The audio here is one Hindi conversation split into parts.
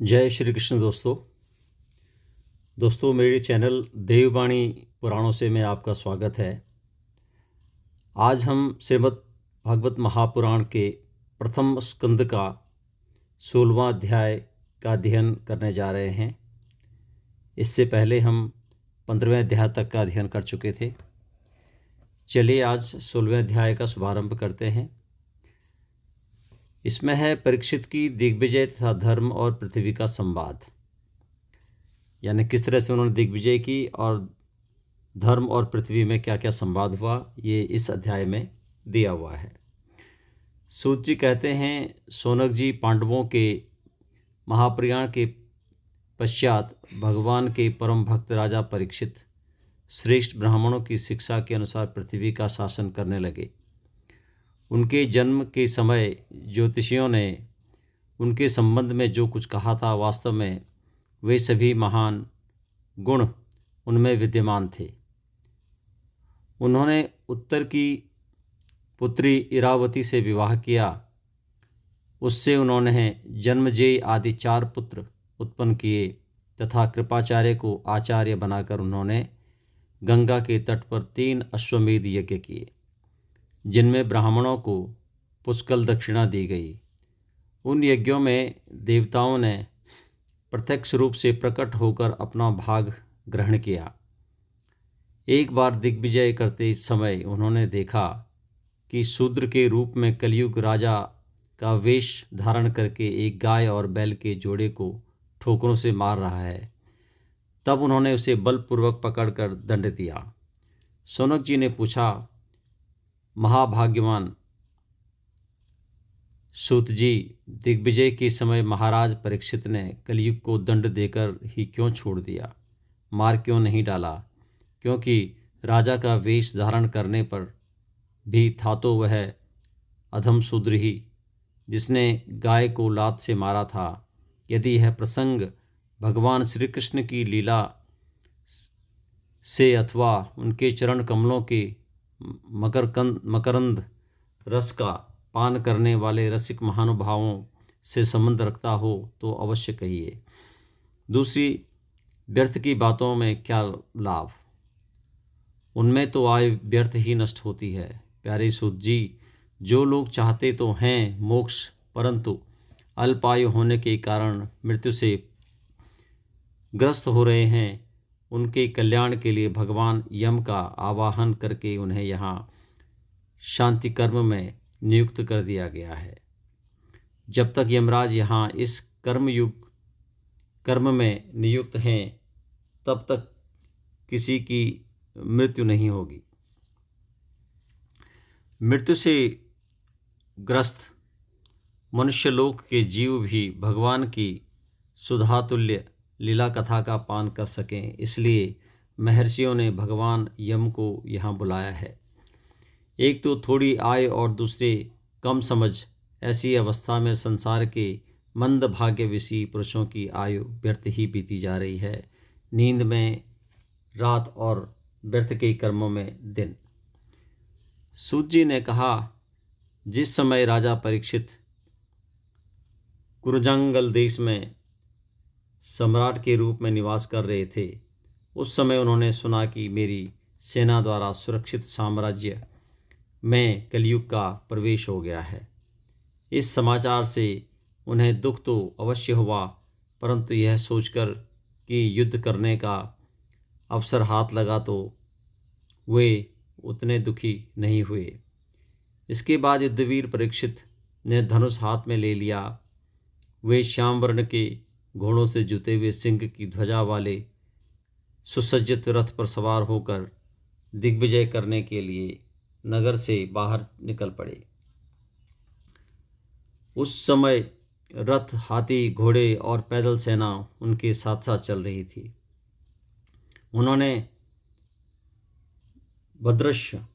जय श्री कृष्ण दोस्तों मेरे चैनल देववाणी पुराणों से मैं आपका स्वागत है। आज हम श्रीमद् भागवत महापुराण के प्रथम स्कंद का 16वां अध्याय का अध्ययन करने जा रहे हैं। इससे पहले हम 15वें अध्याय तक का अध्ययन कर चुके थे। चलिए आज 16वें अध्याय का शुभारंभ करते हैं। इसमें है परीक्षित की दिग्विजय तथा धर्म और पृथ्वी का संवाद, यानी किस तरह से उन्होंने दिग्विजय की और धर्म और पृथ्वी में क्या क्या संवाद हुआ, ये इस अध्याय में दिया हुआ है। सूत जी कहते हैं, शौनक जी पांडवों के महाप्रयाण के पश्चात भगवान के परम भक्त राजा परीक्षित श्रेष्ठ ब्राह्मणों की शिक्षा के अनुसार पृथ्वी का शासन करने लगे। उनके जन्म के समय ज्योतिषियों ने उनके संबंध में जो कुछ कहा था, वास्तव में वे सभी महान गुण उनमें विद्यमान थे। उन्होंने उत्तर की पुत्री इरावती से विवाह किया। उससे उन्होंने जन्मजेय आदि 4 पुत्र उत्पन्न किए तथा कृपाचार्य को आचार्य बनाकर उन्होंने गंगा के तट पर 3 अश्वमेध यज्ञ किए, जिनमें ब्राह्मणों को पुष्कल दक्षिणा दी गई। उन यज्ञों में देवताओं ने प्रत्यक्ष रूप से प्रकट होकर अपना भाग ग्रहण किया। एक बार दिग्विजय करते समय उन्होंने देखा कि शूद्र के रूप में कलयुग राजा का वेश धारण करके एक गाय और बैल के जोड़े को ठोकरों से मार रहा है। तब उन्होंने उसे बलपूर्वक पकड़कर दंड दिया। शौनक जी ने पूछा, महाभाग्यवान सूत जी, दिग्विजय के समय महाराज परीक्षित ने कलयुग को दंड देकर ही क्यों छोड़ दिया, मार क्यों नहीं डाला? क्योंकि राजा का वेश धारण करने पर भी था तो वह अधम शूद्र ही, जिसने गाय को लात से मारा था। यदि यह प्रसंग भगवान श्री कृष्ण की लीला से अथवा उनके चरण कमलों के मकरंद रस का पान करने वाले रसिक महानुभावों से संबंध रखता हो तो अवश्य कहिए। दूसरी, व्यर्थ की बातों में क्या लाभ, उनमें तो आय व्यर्थ ही नष्ट होती है। प्यारे सूत जी, जो लोग चाहते तो हैं मोक्ष, परंतु अल्पायु होने के कारण मृत्यु से ग्रस्त हो रहे हैं, उनके कल्याण के लिए भगवान यम का आवाहन करके उन्हें यहाँ शांति कर्म में नियुक्त कर दिया गया है। जब तक यमराज यहाँ इस कर्म में नियुक्त हैं, तब तक किसी की मृत्यु नहीं होगी। मृत्यु से ग्रस्त मनुष्यलोक के जीव भी भगवान की सुधातुल्य लीला कथा का पान कर सकें, इसलिए महर्षियों ने भगवान यम को यहाँ बुलाया है। एक तो थोड़ी आय और दूसरे कम समझ, ऐसी अवस्था में संसार के मंद भाग्य विषी पुरुषों की आयु व्यर्थ ही बीती जा रही है। नींद में रात और व्यर्थ के कर्मों में दिन। सूत जी ने कहा, जिस समय राजा परीक्षित कुरुजंगल देश में सम्राट के रूप में निवास कर रहे थे, उस समय उन्होंने सुना कि मेरी सेना द्वारा सुरक्षित साम्राज्य में कलयुग का प्रवेश हो गया है। इस समाचार से उन्हें दुख तो अवश्य हुआ, परंतु यह सोचकर कि युद्ध करने का अवसर हाथ लगा तो वे उतने दुखी नहीं हुए। इसके बाद युद्धवीर परीक्षित ने धनुष हाथ में ले लिया। वे श्याम वर्ण के घोड़ों से जुते हुए सिंह की ध्वजा वाले सुसज्जित रथ पर सवार होकर दिग्विजय करने के लिए नगर से बाहर निकल पड़े। उस समय रथ, हाथी, घोड़े और पैदल सेना उनके साथ साथ चल रही थी। उन्होंने भद्रश्य,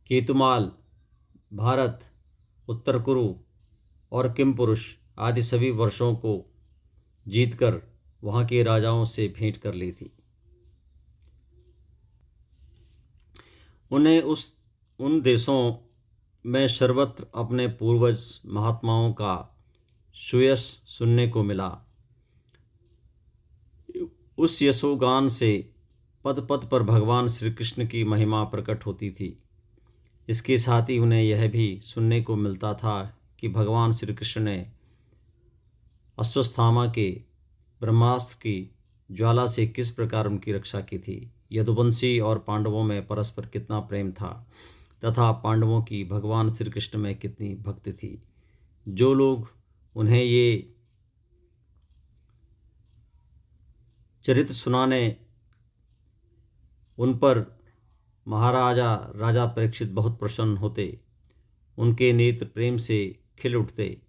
केतुमाल, भारत, उत्तर कुरु और किमपुरुष आदि सभी वर्षों को जीतकर वहाँ के राजाओं से भेंट कर ली थी। उन्हें उन देशों में सर्वत्र अपने पूर्वज महात्माओं का सुयश सुनने को मिला। उस यशोगान से पद पद पर भगवान श्री कृष्ण की महिमा प्रकट होती थी। इसके साथ ही उन्हें यह भी सुनने को मिलता था कि भगवान श्री कृष्ण ने अश्वत्थामा के ब्रह्मास्त्र की ज्वाला से किस प्रकार उनकी रक्षा की थी। यदुवंशी और पांडवों में परस्पर कितना प्रेम था तथा पांडवों की भगवान श्री कृष्ण में कितनी भक्ति थी। जो लोग उन्हें ये चरित्र सुनाने उन पर महाराजा राजा परीक्षित बहुत प्रसन्न होते। उनके नेत्र प्रेम से खिल उठते।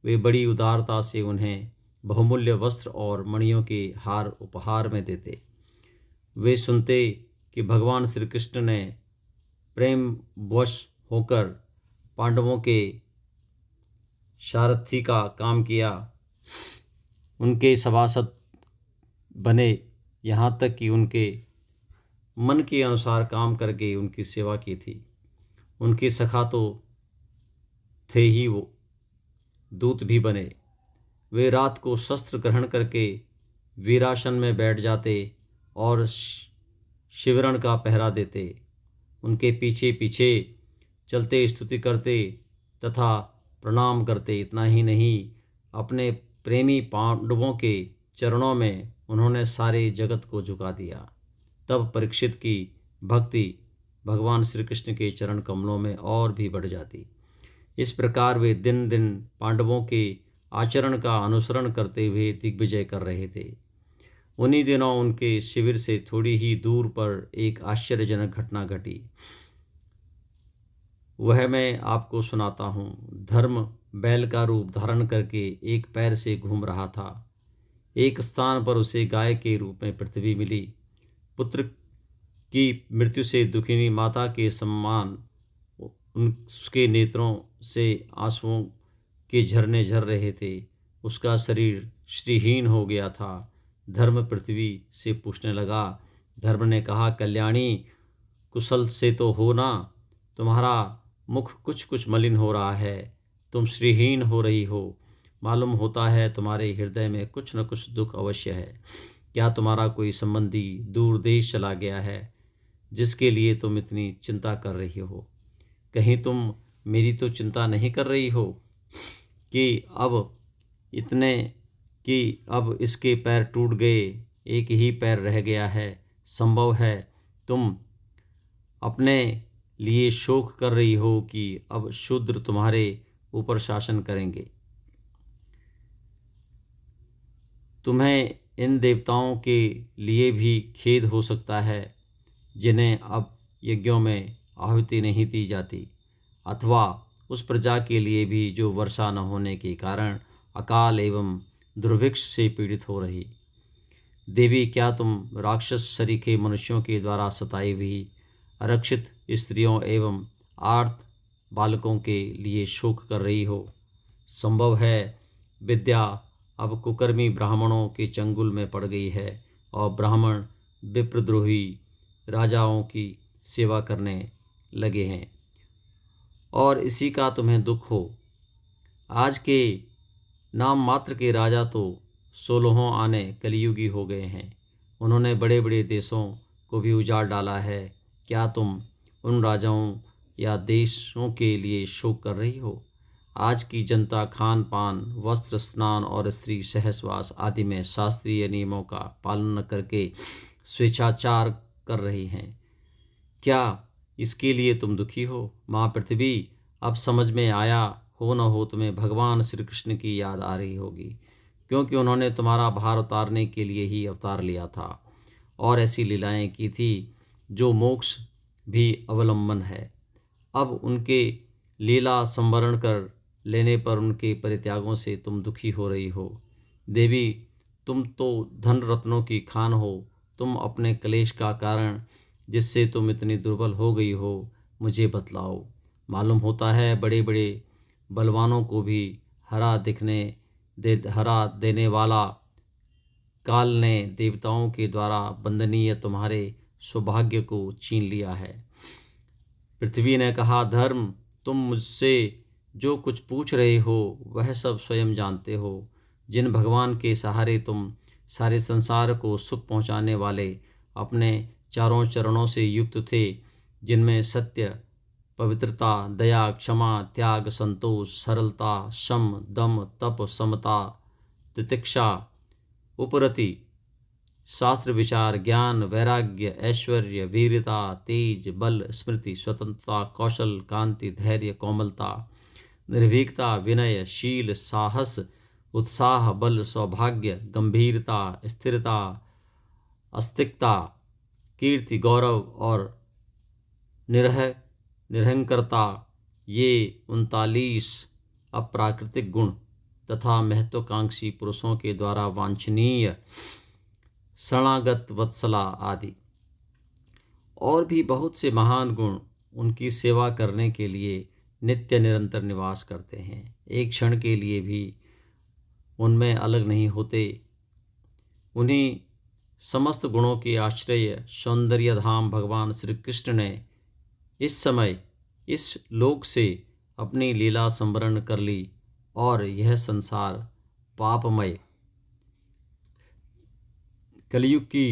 वे बड़ी उदारता से उन्हें बहुमूल्य वस्त्र और मणियों के हार उपहार में देते। वे सुनते कि भगवान श्री कृष्ण ने प्रेम वश होकर पांडवों के सारथी का काम किया, उनके सभासद बने, यहाँ तक कि उनके मन के अनुसार काम करके उनकी सेवा की थी। उनके सखा तो थे ही, वो दूत भी बने। वे रात को शस्त्र ग्रहण करके वीरासन में बैठ जाते और शिवरण का पहरा देते। उनके पीछे पीछे चलते स्तुति करते तथा प्रणाम करते। इतना ही नहीं, अपने प्रेमी पांडवों के चरणों में उन्होंने सारे जगत को झुका दिया। तब परीक्षित की भक्ति भगवान श्री कृष्ण के चरण कमलों में और भी बढ़ जाती। इस प्रकार वे दिन दिन पांडवों के आचरण का अनुसरण करते हुए दिग्विजय कर रहे थे। उन्हीं दिनों उनके शिविर से थोड़ी ही दूर पर एक आश्चर्यजनक घटना घटी। वह मैं आपको सुनाता हूँ। धर्म बैल का रूप धारण करके एक पैर से घूम रहा था। एक स्थान पर उसे गाय के रूप में पृथ्वी मिली। पुत्र की मृत्यु से दुखिनी माता के समान उसके नेत्रों से आंसुओं के झरने झर रहे थे। उसका शरीर श्रीहीन हो गया था। धर्म पृथ्वी से पूछने लगा। धर्म ने कहा, कल्याणी, कुशल से तो हो ना? तुम्हारा मुख कुछ कुछ मलिन हो रहा है, तुम श्रीहीन हो रही हो। मालूम होता है तुम्हारे हृदय में कुछ न कुछ दुख अवश्य है। क्या तुम्हारा कोई संबंधी दूर देश चला गया है जिसके लिए तुम इतनी चिंता कर रही हो? कहीं तुम मेरी तो चिंता नहीं कर रही हो कि अब इसके पैर टूट गए, एक ही पैर रह गया है। संभव है तुम अपने लिए शोक कर रही हो कि अब शूद्र तुम्हारे ऊपर शासन करेंगे। तुम्हें इन देवताओं के लिए भी खेद हो सकता है जिन्हें अब यज्ञों में आहुति नहीं दी जाती, अथवा उस प्रजा के लिए भी जो वर्षा न होने के कारण अकाल एवं दुर्भिक्ष से पीड़ित हो रही। देवी, क्या तुम राक्षस सरीखे मनुष्यों के द्वारा सताई हुई आरक्षित स्त्रियों एवं आर्त बालकों के लिए शोक कर रही हो? संभव है विद्या अब कुकर्मी ब्राह्मणों के चंगुल में पड़ गई है और ब्राह्मण विप्रद्रोही राजाओं की सेवा करने लगे हैं और इसी का तुम्हें दुख हो। आज के नाम मात्र के राजा तो 16 आने कलियुगी हो गए हैं। उन्होंने बड़े बड़े देशों को भी उजाड़ डाला है। क्या तुम उन राजाओं या देशों के लिए शोक कर रही हो? आज की जनता खान पान, वस्त्र, स्नान और स्त्री सहवास आदि में शास्त्रीय नियमों का पालन न करके स्वेच्छाचार कर रही हैं। क्या इसके लिए तुम दुखी हो? माँ पृथ्वी, अब समझ में आया हो न हो तुम्हें भगवान श्री कृष्ण की याद आ रही होगी, क्योंकि उन्होंने तुम्हारा भार उतारने के लिए ही अवतार लिया था और ऐसी लीलाएं की थी जो मोक्ष भी अवलंबन है। अब उनके लीला संवरण कर लेने पर उनके परित्यागों से तुम दुखी हो रही हो। देवी, तुम तो धन रत्नों की खान हो। तुम अपने क्लेश का कारण जिससे तुम इतनी दुर्बल हो गई हो मुझे बतलाओ। मालूम होता है बड़े बड़े बलवानों को भी हरा देने वाला काल ने देवताओं के द्वारा वंदनीय तुम्हारे सौभाग्य को छीन लिया है। पृथ्वी ने कहा, धर्म, तुम मुझसे जो कुछ पूछ रहे हो वह सब स्वयं जानते हो। जिन भगवान के सहारे तुम सारे संसार को सुख पहुँचाने वाले अपने चारों चरणों से युक्त थे, जिनमें सत्य, पवित्रता, दया, क्षमा, त्याग, संतोष, सरलता, शम, दम, तप, समता, तितिक्षा, उपरति, शास्त्र विचार, ज्ञान, वैराग्य, ऐश्वर्य, वीरता, तेज, बल, स्मृति, स्वतंत्रता, कौशल, कांति, धैर्य, कोमलता, निर्भीकता, विनय, शील, साहस, उत्साह, बल, सौभाग्य, गंभीरता, स्थिरता, अस्तिकता, कीर्ति, गौरव और निरहंकरता, ये 39 अप्राकृतिक गुण तथा महत्वाकांक्षी पुरुषों के द्वारा वांछनीय शरणागत वत्सला आदि और भी बहुत से महान गुण उनकी सेवा करने के लिए नित्य निरंतर निवास करते हैं। एक क्षण के लिए भी उनमें अलग नहीं होते। उन्हीं समस्त गुणों के आश्रय सौंदर्य धाम भगवान श्री कृष्ण ने इस समय इस लोक से अपनी लीला संवरण कर ली और यह संसार पापमय कलयुग की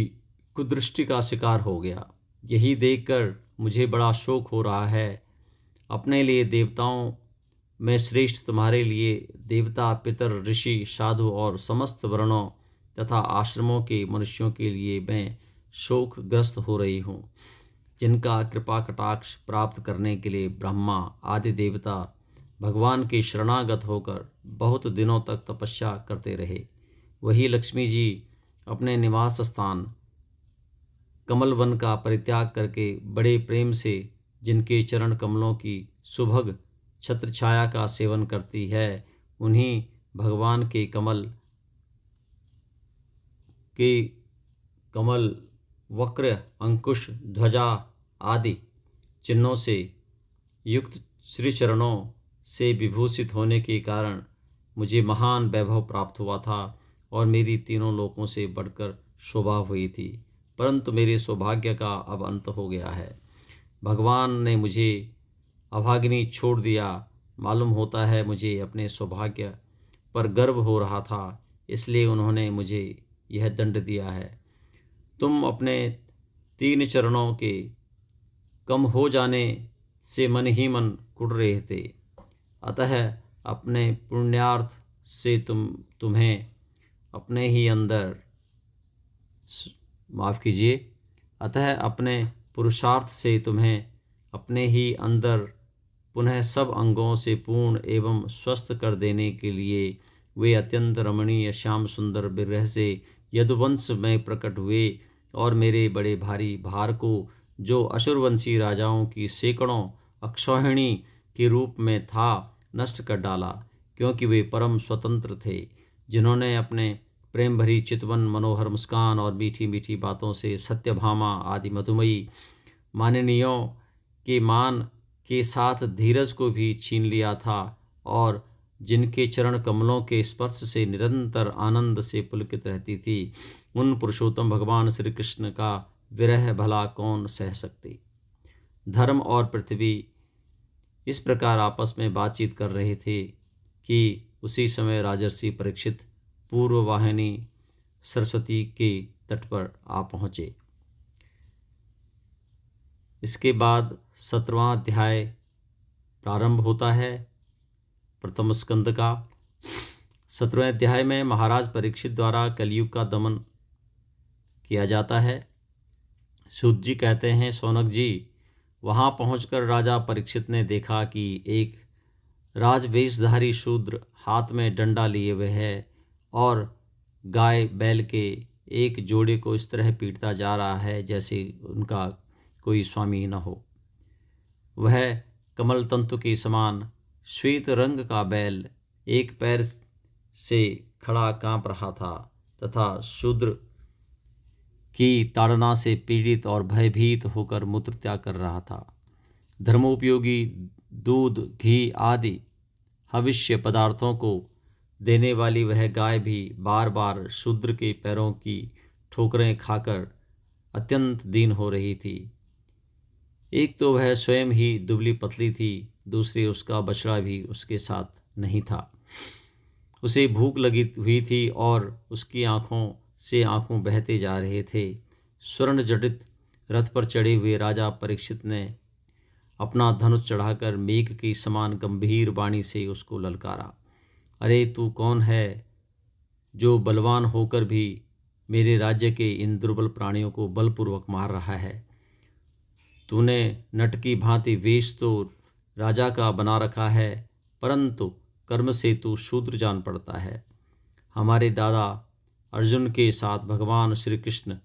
कुदृष्टि का शिकार हो गया। यही देखकर मुझे बड़ा शोक हो रहा है। अपने लिए देवताओं में श्रेष्ठ तुम्हारे लिए देवता, पितर, ऋषि, साधु और समस्त वर्णों तथा आश्रमों के मनुष्यों के लिए मैं शोकग्रस्त हो रही हूँ, जिनका कृपा कटाक्ष प्राप्त करने के लिए ब्रह्मा आदि देवता भगवान के शरणागत होकर बहुत दिनों तक तपस्या करते रहे। वही लक्ष्मी जी अपने निवास स्थान कमल वन का परित्याग करके बड़े प्रेम से जिनके चरण कमलों की सुभग छत्र छाया का सेवन करती है, उन्हीं भगवान के कमल वक्र, अंकुश, ध्वजा आदि चिन्हों से युक्त श्री चरणों से विभूषित होने के कारण मुझे महान वैभव प्राप्त हुआ था और मेरी तीनों लोकों से बढ़कर शोभा हुई थी। परंतु मेरे सौभाग्य का अब अंत हो गया है। भगवान ने मुझे अभागिनी छोड़ दिया। मालूम होता है मुझे अपने सौभाग्य पर गर्व हो रहा था, इसलिए उन्होंने मुझे यह दंड दिया है। तुम अपने 3 चरणों के कम हो जाने से मन ही मन कुढ़ रहे थे, अतः अपने पुण्यार्थ से तुम्हें अपने ही अंदर अतः अपने पुरुषार्थ से तुम्हें अपने ही अंदर पुनः सब अंगों से पूर्ण एवं स्वस्थ कर देने के लिए वे अत्यंत रमणीय श्याम सुंदर विग्रह से यदुवंश में प्रकट हुए और मेरे बड़े भारी भार को, जो असुरवंशी राजाओं की सैकड़ों अक्षौहिणी के रूप में था, नष्ट कर डाला, क्योंकि वे परम स्वतंत्र थे, जिन्होंने अपने प्रेम भरी चितवन, मनोहर मुस्कान और मीठी मीठी बातों से सत्यभामा आदि मधुमयी माननीयों के मान के साथ धीरज को भी छीन लिया था और जिनके चरण कमलों के स्पर्श से निरंतर आनंद से पुलकित रहती थी, उन पुरुषोत्तम भगवान श्री कृष्ण का विरह भला कौन सह सकते। धर्म और पृथ्वी इस प्रकार आपस में बातचीत कर रहे थे कि उसी समय राजर्षि परीक्षित पूर्व वाहिनी सरस्वती के तट पर आ पहुँचे। इसके बाद 17वां अध्याय प्रारंभ होता है प्रथम स्कंद का। 17वें अध्याय में महाराज परीक्षित द्वारा कलयुग का दमन किया जाता है। सूत जी कहते हैं, सौनक जी, वहाँ पहुंचकर राजा परीक्षित ने देखा कि एक राजवेशधारी शूद्र हाथ में डंडा लिए हुए है और गाय बैल के एक जोड़े को इस तरह पीटता जा रहा है जैसे उनका कोई स्वामी न हो। वह कमल तंतु के समान श्वेत रंग का बैल एक पैर से खड़ा कांप रहा था तथा शूद्र की ताड़ना से पीड़ित और भयभीत होकर मूत्र त्याग कर रहा था। धर्मोपयोगी दूध, घी आदि हविष्य पदार्थों को देने वाली वह गाय भी बार बार शूद्र के पैरों की ठोकरें खाकर अत्यंत दीन हो रही थी। एक तो वह स्वयं ही दुबली पतली थी, दूसरी उसका बछड़ा भी उसके साथ नहीं था। उसे भूख लगी हुई थी और उसकी आंखों से आंखों बहते जा रहे थे। स्वर्ण जटित रथ पर चढ़े हुए राजा परीक्षित ने अपना धनुष चढ़ाकर मेघ की समान गंभीर वाणी से उसको ललकारा। अरे तू कौन है जो बलवान होकर भी मेरे राज्य के इन दुर्बल प्राणियों को बलपूर्वक मार रहा है? तूने नट की भांति वेश तो राजा का बना रखा है, परंतु कर्म से तू शूद्र जान पड़ता है। हमारे दादा अर्जुन के साथ भगवान श्री कृष्ण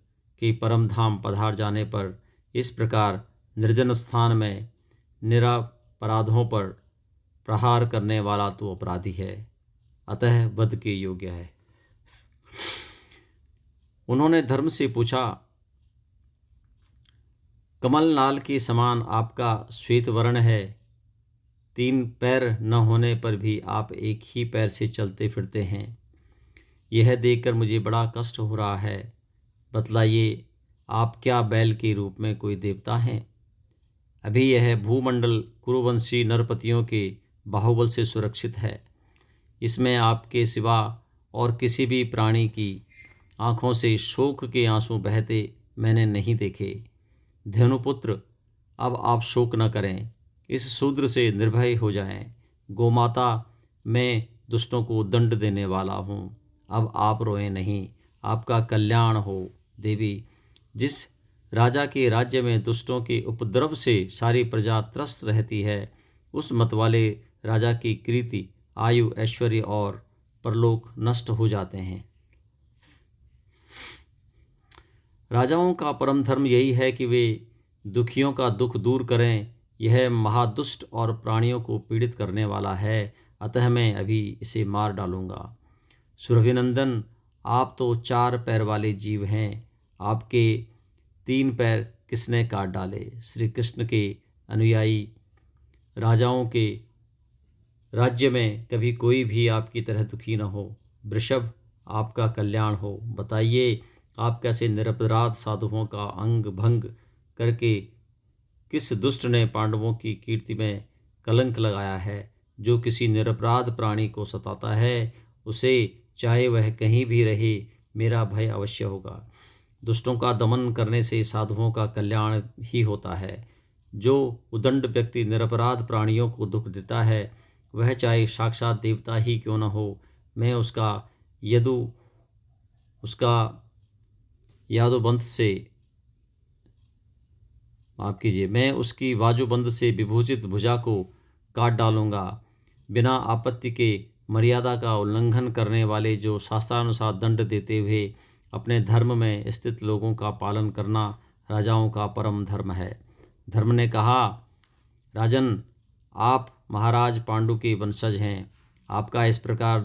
के परम धाम पधार जाने पर इस प्रकार निर्जन स्थान में निरपराधों पर प्रहार करने वाला तू अपराधी है, अतः वध के योग्य है। उन्होंने धर्म से पूछा, कमल नाल के समान आपका श्वेत वर्ण है, 3 पैर न होने पर भी आप एक ही पैर से चलते फिरते हैं। यह देखकर मुझे बड़ा कष्ट हो रहा है। बतलाइए, आप क्या बैल के रूप में कोई देवता हैं? अभी यह भूमंडल कुरुवंशी नरपतियों के बाहुबल से सुरक्षित है। इसमें आपके सिवा और किसी भी प्राणी की आँखों से शोक के आंसू बहते मैंने नहीं देखे। धेनुपुत्र, अब आप शोक न करें, इस शूद्र से निर्भय हो जाएं। गोमाता, मैं दुष्टों को दंड देने वाला हूँ, अब आप रोएं नहीं, आपका कल्याण हो। देवी, जिस राजा के राज्य में दुष्टों के उपद्रव से सारी प्रजा त्रस्त रहती है, उस मतवाले राजा की कीर्ति, आयु, ऐश्वर्य और परलोक नष्ट हो जाते हैं। राजाओं का परम धर्म यही है कि वे दुखियों का दुख दूर करें। यह महादुष्ट और प्राणियों को पीड़ित करने वाला है, अतः मैं अभी इसे मार डालूंगा। सुरभिनंदन, आप तो 4 पैर वाले जीव हैं, आपके 3 पैर किसने काट डाले? श्री कृष्ण के अनुयायी राजाओं के राज्य में कभी कोई भी आपकी तरह दुखी न हो। वृषभ, आपका कल्याण हो। बताइए, आप कैसे निरपराध साधुओं का अंग भंग करके किस दुष्ट ने पांडवों की कीर्ति में कलंक लगाया है? जो किसी निरपराध प्राणी को सताता है, उसे चाहे वह कहीं भी रहे, मेरा भय अवश्य होगा। दुष्टों का दमन करने से साधुओं का कल्याण ही होता है। जो उदंड व्यक्ति निरपराध प्राणियों को दुख देता है, वह चाहे साक्षात देवता ही क्यों न हो, मैं उसका यादुबंध से माफ़ कीजिए, मैं उसकी वाजुबंद से विभूषित भुजा को काट डालूंगा। बिना आपत्ति के मर्यादा का उल्लंघन करने वाले, जो शास्त्रानुसार दंड देते हुए अपने धर्म में स्थित लोगों का पालन करना राजाओं का परम धर्म है। धर्म ने कहा, राजन, आप महाराज पांडु के वंशज हैं, आपका इस प्रकार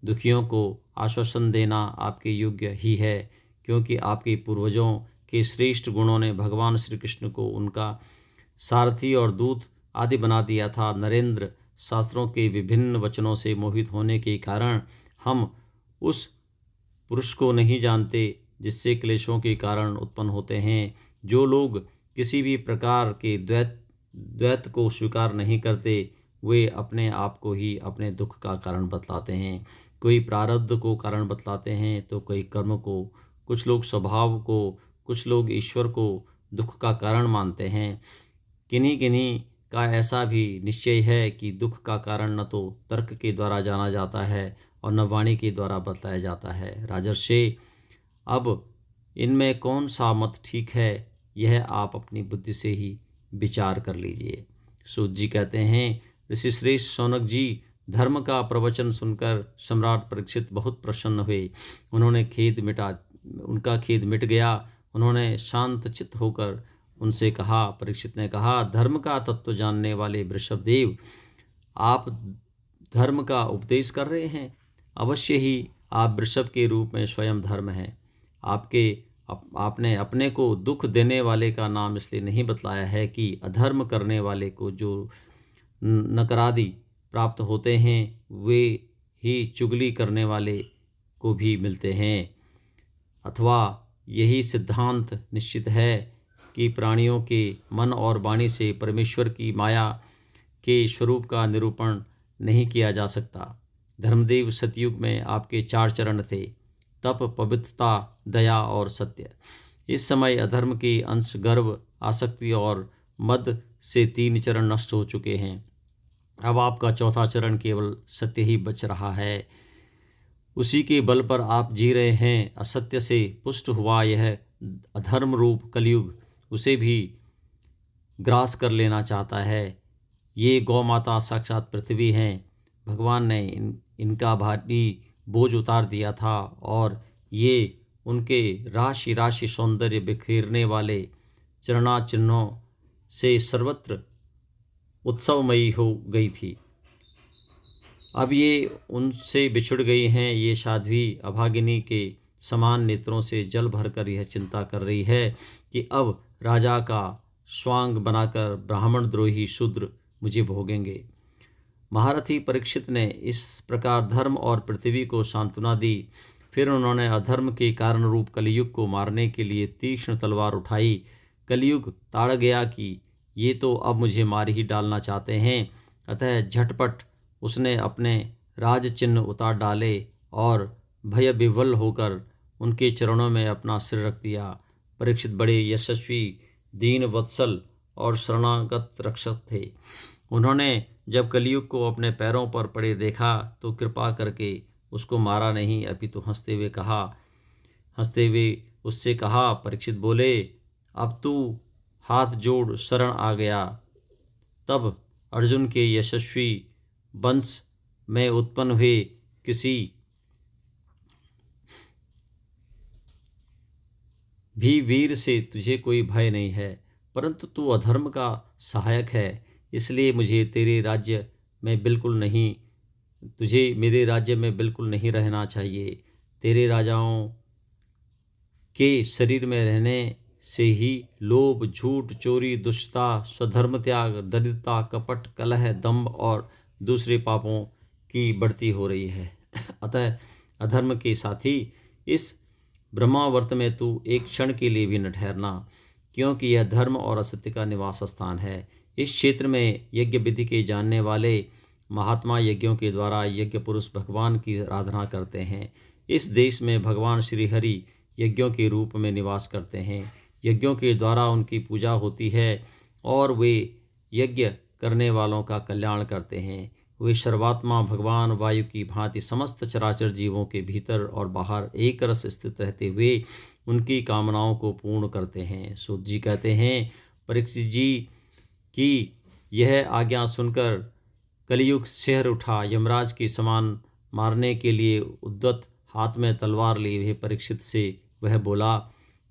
दुखियों को आश्वासन देना आपके योग्य ही है, क्योंकि आपके पूर्वजों के श्रेष्ठ गुणों ने भगवान श्री कृष्ण को उनका सारथी और दूत आदि बना दिया था। नरेंद्र, शास्त्रों के विभिन्न वचनों से मोहित होने के कारण हम उस पुरुष को नहीं जानते जिससे क्लेशों के कारण उत्पन्न होते हैं। जो लोग किसी भी प्रकार के द्वैत को स्वीकार नहीं करते, वे अपने आप को ही अपने दुख का कारण बतलाते हैं। कोई प्रारब्ध को कारण बतलाते हैं तो कोई कर्म को, कुछ लोग स्वभाव को, कुछ लोग ईश्वर को दुख का कारण मानते हैं। किन्हीं का ऐसा भी निश्चय है कि दुख का कारण न तो तर्क के द्वारा जाना जाता है और न वाणी के द्वारा बतलाया जाता है। राजर्षि, अब इनमें कौन सा मत ठीक है, यह आप अपनी बुद्धि से ही विचार कर लीजिए। सूत जी कहते हैं, ऋषि श्रेष्ठ शौनक जी, धर्म का प्रवचन सुनकर सम्राट परीक्षित बहुत प्रसन्न हुए। उनका खेद मिट गया। उन्होंने शांत चित्त होकर उनसे कहा, परीक्षित ने कहा, धर्म का तत्व जानने वाले वृषभदेव, आप धर्म का उपदेश कर रहे हैं। अवश्य ही आप वृषभ के रूप में स्वयं धर्म हैं। आपने अपने को दुख देने वाले का नाम इसलिए नहीं बतलाया है कि अधर्म करने वाले को जो नकरादि प्राप्त होते हैं, वे ही चुगली करने वाले को भी मिलते हैं। अथवा यही सिद्धांत निश्चित है कि प्राणियों के मन और वाणी से परमेश्वर की माया के स्वरूप का निरूपण नहीं किया जा सकता। धर्मदेव, सतयुग में आपके 4 चरण थे। तप, पवित्रता, दया और सत्य। इस समय अधर्म के अंश गर्व, आसक्ति और मद से 3 चरण नष्ट हो चुके हैं। अब आपका चौथा चरण केवल सत्य ही बच रहा है। उसी के बल पर आप जी रहे हैं। असत्य से पुष्ट हुआ यह अधर्म रूप कलयुग उसे भी ग्रास कर लेना चाहता है। ये गौ माता साक्षात पृथ्वी हैं। भगवान ने इनका भारी बोझ उतार दिया था और ये उनके राशि राशि सौंदर्य बिखेरने वाले चरणा चिन्हों से सर्वत्र उत्सवमयी हो गई थी। अब ये उनसे बिछुड़ गई हैं। ये साध्वी अभागिनी के समान नेत्रों से जल भरकर यह चिंता कर रही है कि अब राजा का स्वांग बनाकर ब्राह्मण द्रोही शूद्र मुझे भोगेंगे। महारथी परीक्षित ने इस प्रकार धर्म और पृथ्वी को सांत्वना दी। फिर उन्होंने अधर्म के कारण रूप कलयुग को मारने के लिए तीक्ष्ण तलवार उठाई। कलयुग ताड़ गया कि ये तो अब मुझे मार ही डालना चाहते हैं। अतः झटपट उसने अपने राज चिन्ह उतार डाले और भय विह्वल होकर उनके चरणों में अपना सिर रख दिया। परीक्षित बड़े यशस्वी, दीन वत्सल और शरणागत रक्षक थे। उन्होंने जब कलयुग को अपने पैरों पर पड़े देखा तो कृपा करके उसको मारा नहीं, अपितु हंसते हुए उससे कहा। परीक्षित बोले, अब तू हाथ जोड़ शरण आ गया। तब अर्जुन के यशस्वी वंश में उत्पन्न हुए किसी भी वीर से तुझे कोई भय नहीं है, परंतु तू अधर्म का सहायक है, इसलिए तुझे मेरे राज्य में बिल्कुल नहीं रहना चाहिए। तेरे राजाओं के शरीर में रहने से ही लोभ, झूठ, चोरी, दुष्टता, स्वधर्म त्याग, दरिद्रता, कपट, कलह, दंभ और दूसरे पापों की बढ़ती हो रही है। अतः अधर्म के साथी इस ब्रह्मावर्त में तू एक क्षण के लिए भी न ठहरना, क्योंकि यह धर्म और असत्य का निवास स्थान है। इस क्षेत्र में यज्ञ विधि के जानने वाले महात्मा यज्ञों के द्वारा यज्ञ पुरुष भगवान की आराधना करते हैं। इस देश में भगवान श्री हरि यज्ञों के रूप में निवास करते हैं। यज्ञों के द्वारा उनकी पूजा होती है और वे यज्ञ करने वालों का कल्याण करते हैं। वे सर्वात्मा भगवान वायु की भांति समस्त चराचर जीवों के भीतर और बाहर एक रस स्थित रहते हुए उनकी कामनाओं को पूर्ण करते हैं। सूत जी कहते हैं, परीक्षित जी की यह आज्ञा सुनकर कलयुग शहर उठा। यमराज के समान मारने के लिए उद्यत हाथ में तलवार लिए हुए परीक्षित से वह बोला।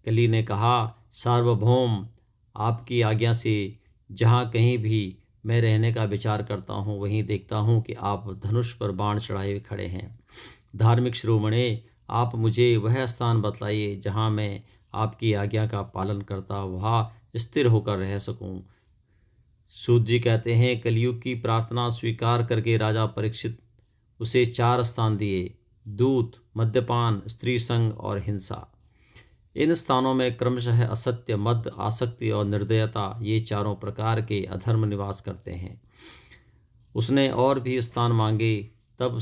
कली ने कहा, सार्वभौम, आपकी आज्ञा से जहाँ कहीं भी मैं रहने का विचार करता हूँ वहीं देखता हूँ कि आप धनुष पर बाण चढ़ाए हुए खड़े हैं। धार्मिक शिरोमणे, आप मुझे वह स्थान बतलाइए जहाँ मैं आपकी आज्ञा का पालन करता वहाँ स्थिर होकर रह सकूँ। सूत जी कहते हैं, कलयुग की प्रार्थना स्वीकार करके राजा परीक्षित उसे 4 स्थान दिए: दूत, मद्यपान, स्त्री संग और हिंसा। इन स्थानों में क्रमशः असत्य, मद, आसक्ति और निर्दयता, ये चारों प्रकार के अधर्म निवास करते हैं। उसने और भी स्थान मांगे, तब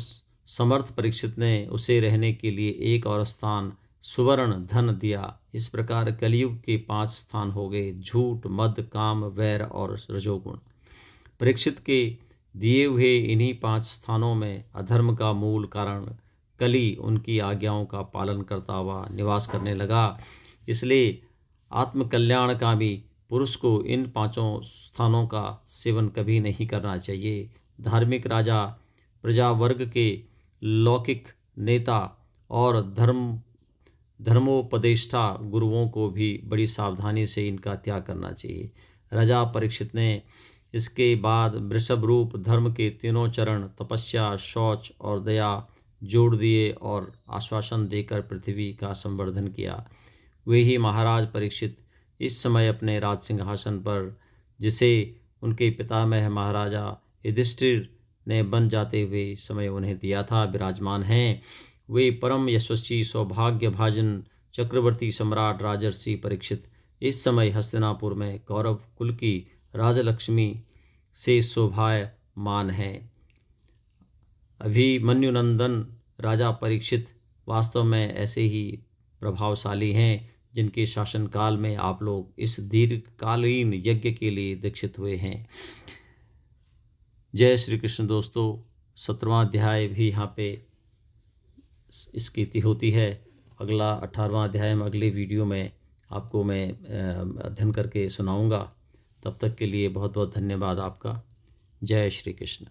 समर्थ परीक्षित ने उसे रहने के लिए एक और स्थान सुवर्ण धन दिया। इस प्रकार कलयुग के 5 स्थान हो गए: झूठ, मद, काम, वैर और रजोगुण। परीक्षित के दिए हुए इन्हीं 5 स्थानों में अधर्म का मूल कारण कली उनकी आज्ञाओं का पालन करता हुआ निवास करने लगा। इसलिए आत्मकल्याणकामी पुरुष को इन 5 स्थानों का सेवन कभी नहीं करना चाहिए। धार्मिक राजा, प्रजा वर्ग के लौकिक नेता और धर्मोपदेष्टा गुरुओं को भी बड़ी सावधानी से इनका त्याग करना चाहिए। राजा परीक्षित ने इसके बाद वृषभ रूप धर्म के तीनों चरण तपस्या, शौच और दया जोड़ दिए और आश्वासन देकर पृथ्वी का संवर्धन किया। वे ही महाराज परीक्षित इस समय अपने राज सिंहासन पर, जिसे उनके पितामह महाराजा युधिष्ठिर ने बन जाते हुए समय उन्हें दिया था, विराजमान हैं। वे परम यशस्वी, सौभाग्य भाजन चक्रवर्ती सम्राट राजर्षि परीक्षित इस समय हस्तिनापुर में कौरव कुल की राजलक्ष्मी से शोभायमान हैं। अभिमन्युनंदन राजा परीक्षित वास्तव में ऐसे ही प्रभावशाली हैं जिनके शासनकाल में आप लोग इस दीर्घकालीन यज्ञ के लिए दीक्षित हुए हैं। जय श्री कृष्ण दोस्तों। 17वां अध्याय भी यहाँ पे इसकी इति होती है। अगला 18वां अध्याय में अगले वीडियो में आपको मैं अध्ययन करके सुनाऊंगा। तब तक के लिए बहुत बहुत धन्यवाद आपका। जय श्री कृष्ण।